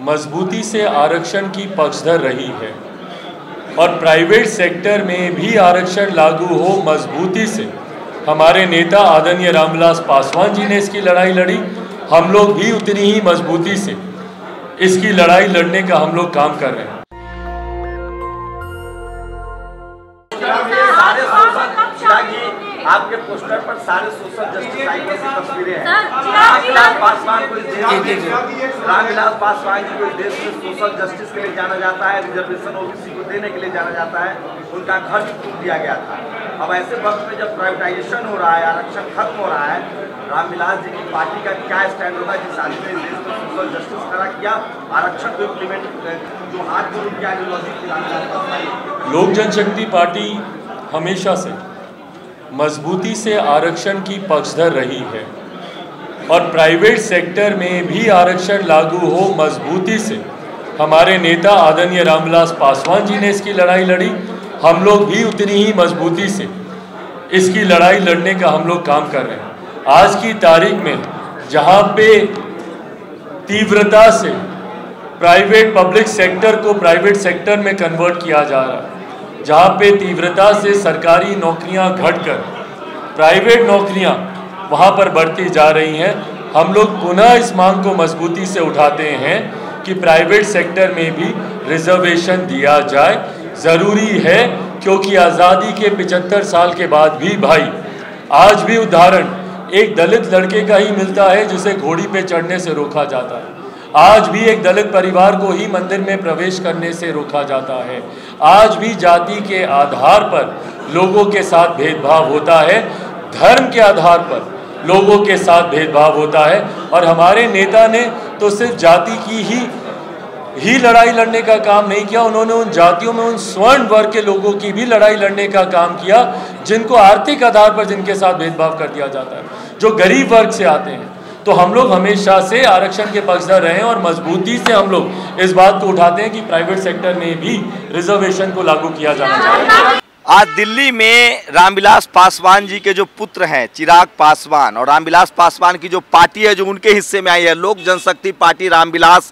मजबूती से आरक्षण की पक्षधर रही है और प्राइवेट सेक्टर में भी आरक्षण लागू हो मजबूती से। हमारे नेता आदरणीय रामविलास पासवान जी ने इसकी लड़ाई लड़ी, हम लोग भी उतनी ही मजबूती से इसकी लड़ाई लड़ने का हम लोग काम कर रहे हैं। आपके पोस्टर पर सारे सोशल जस्टिस आइकन की तस्वीरें हैं। रामविलास पासवान को रामविलास पासवान जी को देश में सोशल जस्टिस के लिए जाना जाता है, रिजर्वेशन ओबीसी को देने के लिए जाना जाता है। उनका घर भी टूट दिया गया था। अब ऐसे वक्त में जब प्राइवेटाइजेशन हो रहा है, आरक्षण खत्म हो रहा है, रामविलास जी की पार्टी का क्या स्टैंड होगा जिस आदमी ने देश में सोशल जस्टिस खड़ा किया, आरक्षण को इम्प्लीमेंट जो हाथ जोड़ की आइडियोलॉजी थी रामविलास पासवान। लोक जनशक्ति पार्टी हमेशा से मजबूती से आरक्षण की पक्षधर रही है और प्राइवेट सेक्टर में भी आरक्षण लागू हो मजबूती से। हमारे नेता आदरणीय रामविलास पासवान जी ने इसकी लड़ाई लड़ी, हम लोग भी उतनी ही मजबूती से इसकी लड़ाई लड़ने का हम लोग काम कर रहे हैं। आज की तारीख में जहां पे तीव्रता से प्राइवेट पब्लिक सेक्टर को प्राइवेट सेक्टर में कन्वर्ट किया जा रहा है, जहाँ पे तीव्रता से सरकारी नौकरियां घटकर प्राइवेट नौकरियां वहाँ पर बढ़ती जा रही हैं, हम लोग पुनः इस मांग को मजबूती से उठाते हैं कि प्राइवेट सेक्टर में भी रिजर्वेशन दिया जाए। ज़रूरी है क्योंकि आज़ादी के 75 साल के बाद भी भाई आज भी उदाहरण एक दलित लड़के का ही मिलता है जिसे घोड़ी पे चढ़ने से रोका जाता है। आज भी एक दलित परिवार को ही मंदिर में प्रवेश करने से रोका जाता है। आज भी जाति के आधार पर लोगों के साथ भेदभाव होता है, धर्म के आधार पर लोगों के साथ भेदभाव होता है। और हमारे नेता ने तो सिर्फ जाति की ही लड़ाई लड़ने का काम नहीं किया, उन्होंने उन जातियों में उन स्वर्ण वर्ग के लोगों की भी लड़ाई लड़ने का काम किया जिनको आर्थिक आधार पर जिनके साथ भेदभाव कर दिया जाता है, जो गरीब वर्ग से आते हैं। तो हम लोग हमेशा से आरक्षण के पक्षधर रहे हैं और मजबूती से हम लोग इस बात को उठाते हैं कि प्राइवेट सेक्टर में भी रिजर्वेशन को लागू किया जाना चाहिए। आज दिल्ली में रामविलास पासवान जी के जो पुत्र हैं चिराग पासवान और रामविलास पासवान की जो पार्टी है जो उनके हिस्से में आई है, लोक जनशक्ति पार्टी रामविलास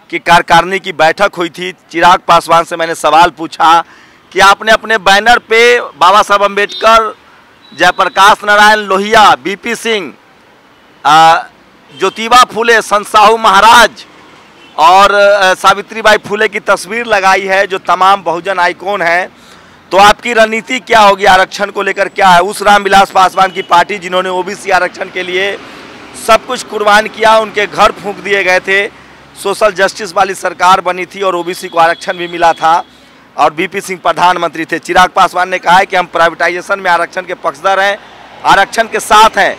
की कार्यकारिणी की बैठक हुई थी। चिराग पासवान से मैंने सवाल पूछा कि आपने अपने बैनर पे बाबा साहब अम्बेडकर, जयप्रकाश नारायण लोहिया, बीपी सिंह, ज्योतिबा फुले, संत साहू महाराज और सावित्रीबाई फुले की तस्वीर लगाई है जो तमाम बहुजन आइकॉन हैं, तो आपकी रणनीति क्या होगी आरक्षण को लेकर? क्या है उस रामविलास पासवान की पार्टी जिन्होंने ओबीसी आरक्षण के लिए सब कुछ कुर्बान किया, उनके घर फूंक दिए गए थे, सोशल जस्टिस वाली सरकार बनी थी और ओबीसी को आरक्षण भी मिला था और बीपी सिंह प्रधानमंत्री थे। चिराग पासवान ने कहा है कि हम प्राइवेटाइजेशन में आरक्षण के पक्षधर हैं, आरक्षण के साथ हैं।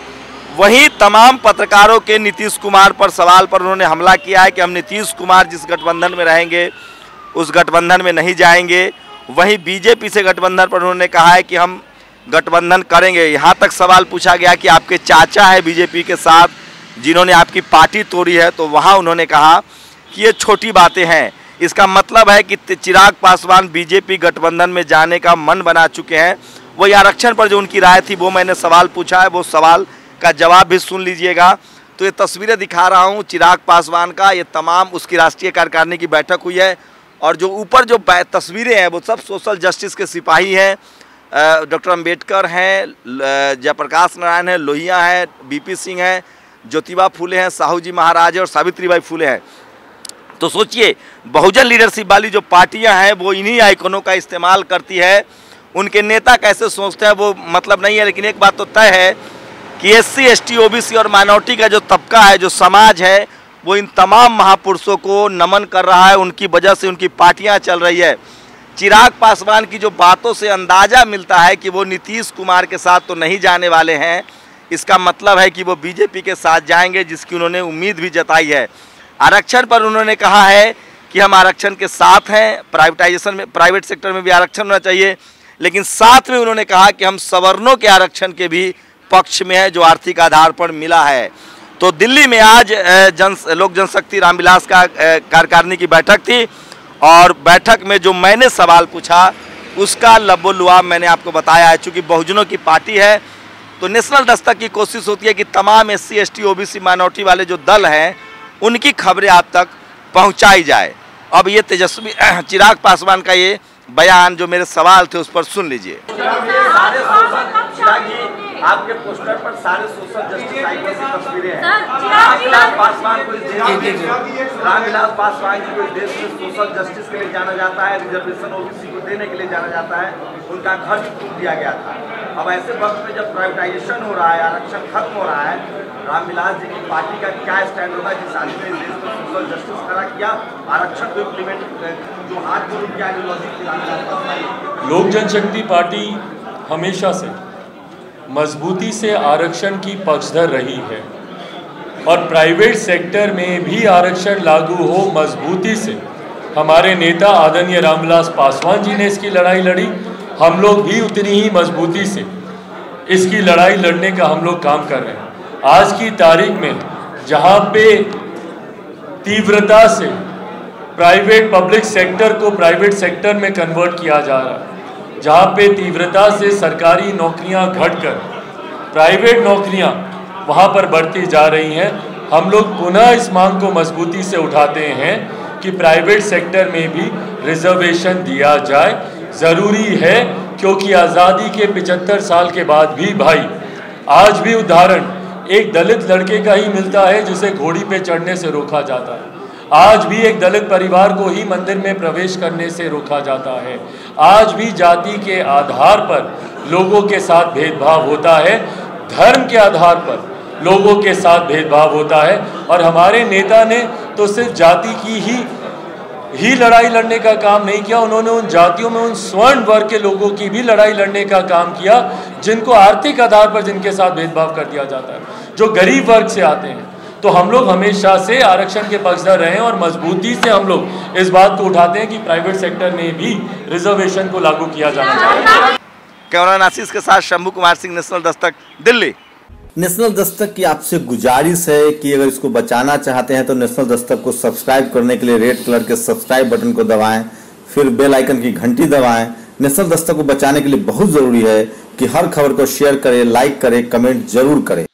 वहीं तमाम पत्रकारों के नीतीश कुमार पर सवाल पर उन्होंने हमला किया है कि हम नीतीश कुमार जिस गठबंधन में रहेंगे उस गठबंधन में नहीं जाएंगे। वहीं बीजेपी से गठबंधन पर उन्होंने कहा है कि हम गठबंधन करेंगे। यहाँ तक सवाल पूछा गया कि आपके चाचा है बीजेपी के साथ जिन्होंने आपकी पार्टी तोड़ी है, तो वहाँ उन्होंने कहा कि ये छोटी बातें हैं। इसका मतलब है कि चिराग पासवान बीजेपी गठबंधन में जाने का मन बना चुके हैं। वही आरक्षण पर जो उनकी राय थी वो मैंने सवाल पूछा है, वो सवाल का जवाब भी सुन लीजिएगा। तो ये तस्वीरें दिखा रहा हूँ चिराग पासवान का, ये तमाम उसकी राष्ट्रीय कार्यकारिणी की बैठक हुई है और जो ऊपर जो तस्वीरें हैं वो सब सोशल जस्टिस के सिपाही हैं। डॉक्टर अंबेडकर हैं, जयप्रकाश नारायण हैं, लोहिया हैं, बीपी सिंह हैं, ज्योतिबा फुले हैं, साहू जी महाराज और सावित्रीबाई फुले हैं। तो सोचिए बहुजन लीडरशिप वाली जो पार्टियां हैं वो इन्हीं आइकनों का इस्तेमाल करती है। उनके नेता कैसे सोचते हैं वो मतलब नहीं है, लेकिन एक बात तो तय है कि SC, ST, OBC और माइनॉरिटी का जो तबका है, जो समाज है, वो इन तमाम महापुरुषों को नमन कर रहा है। उनकी वजह से उनकी पार्टियां चल रही है। चिराग पासवान की जो बातों से अंदाज़ा मिलता है कि वो नीतीश कुमार के साथ तो नहीं जाने वाले हैं, इसका मतलब है कि वो बीजेपी के साथ जाएंगे, जिसकी उन्होंने उम्मीद भी जताई है। आरक्षण पर उन्होंने कहा है कि हम आरक्षण के साथ हैं, प्राइवेटाइजेशन में प्राइवेट सेक्टर में भी आरक्षण होना चाहिए, लेकिन साथ में उन्होंने कहा कि हम सवर्णों के आरक्षण के भी पक्ष में है जो आर्थिक आधार पर मिला है। तो दिल्ली में आज लोक जनशक्ति रामविलास का कार्यकारिणी की बैठक थी और बैठक में जो मैंने सवाल पूछा उसका लबो-लुआब मैंने आपको बताया है। चूँकि बहुजनों की पार्टी है तो नेशनल दस्तक की कोशिश होती है कि तमाम SC, ST, OBC माइनॉरिटी वाले जो दल हैं उनकी खबरें आप तक पहुंचाई जाए। अब ये तेजस्वी चिराग पासवान का ये बयान जो मेरे सवाल थे उस पर सुन लीजिए। आपके पोस्टर पर सारे सोशल जस्टिस आइकन की तस्वीरें हैं। रामविलास पासवान को देश में सोशल जस्टिस के लिए जाना जाता है, रिजर्वेशन ओबीसी को देने के लिए जाना जाता है, उनका घर भी टूट दिया गया था। अब ऐसे वक्त में जब प्राइवेटाइजेशन हो रहा है, आरक्षण खत्म हो रहा है, रामविलास जी की पार्टी का क्या स्टैंड होगा जिस आदमी ने देश में सोशल जस्टिस खड़ा किया, आरक्षण को इम्प्लीमेंट जो हाथ जोड़ की आइडियोलॉजी थी। लोक जनशक्ति पार्टी हमेशा से मजबूती से आरक्षण की पक्षधर रही है और प्राइवेट सेक्टर में भी आरक्षण लागू हो मजबूती से हमारे नेता आदरणीय रामविलास पासवान जी ने इसकी लड़ाई लड़ी। हम लोग भी उतनी ही मजबूती से इसकी लड़ाई लड़ने का हम लोग काम कर रहे हैं। आज की तारीख में जहां पे तीव्रता से प्राइवेट पब्लिक सेक्टर को प्राइवेट सेक्टर में कन्वर्ट किया जा रहा है, जहाँ पे तीव्रता से सरकारी नौकरियां घटकर प्राइवेट नौकरियां वहाँ पर बढ़ती जा रही हैं, हम लोग पुनः इस मांग को मजबूती से उठाते हैं कि प्राइवेट सेक्टर में भी रिजर्वेशन दिया जाए। ज़रूरी है क्योंकि आज़ादी के 75 साल के बाद भी भाई आज भी उदाहरण एक दलित लड़के का ही मिलता है जिसे घोड़ी पे चढ़ने से रोका जाता है। आज भी एक दलित परिवार को ही मंदिर में प्रवेश करने से रोका जाता है। आज भी जाति के आधार पर लोगों के साथ भेदभाव होता है, धर्म के आधार पर लोगों के साथ भेदभाव होता है। और हमारे नेता ने तो सिर्फ जाति की ही लड़ाई लड़ने का काम नहीं किया, उन्होंने उन जातियों में उन स्वर्ण वर्ग के लोगों की भी लड़ाई लड़ने का काम किया जिनको आर्थिक आधार पर जिनके साथ भेदभाव कर दिया जाता है, जो गरीब वर्ग से आते हैं। तो हम लोग हमेशा से आरक्षण के पक्षधर रहे हैं और मजबूती से हम लोग इस बात को उठाते हैं कि प्राइवेट सेक्टर में भी रिजर्वेशन को लागू किया जाना चाहिए। कैमरामैन आशीष के साथ शंभू कुमार सिंह, नेशनल दस्तक, दिल्ली। नेशनल दस्तक की आपसे गुजारिश है कि अगर इसको बचाना चाहते हैं तो नेशनल दस्तक को सब्सक्राइब करने के लिए रेड कलर के सब्सक्राइब बटन को दबाएं, फिर बेल आइकन की घंटी दबाएं। नेशनल दस्तक को बचाने के लिए बहुत जरूरी है कि हर खबर को शेयर करें, लाइक करें, कमेंट जरूर करें।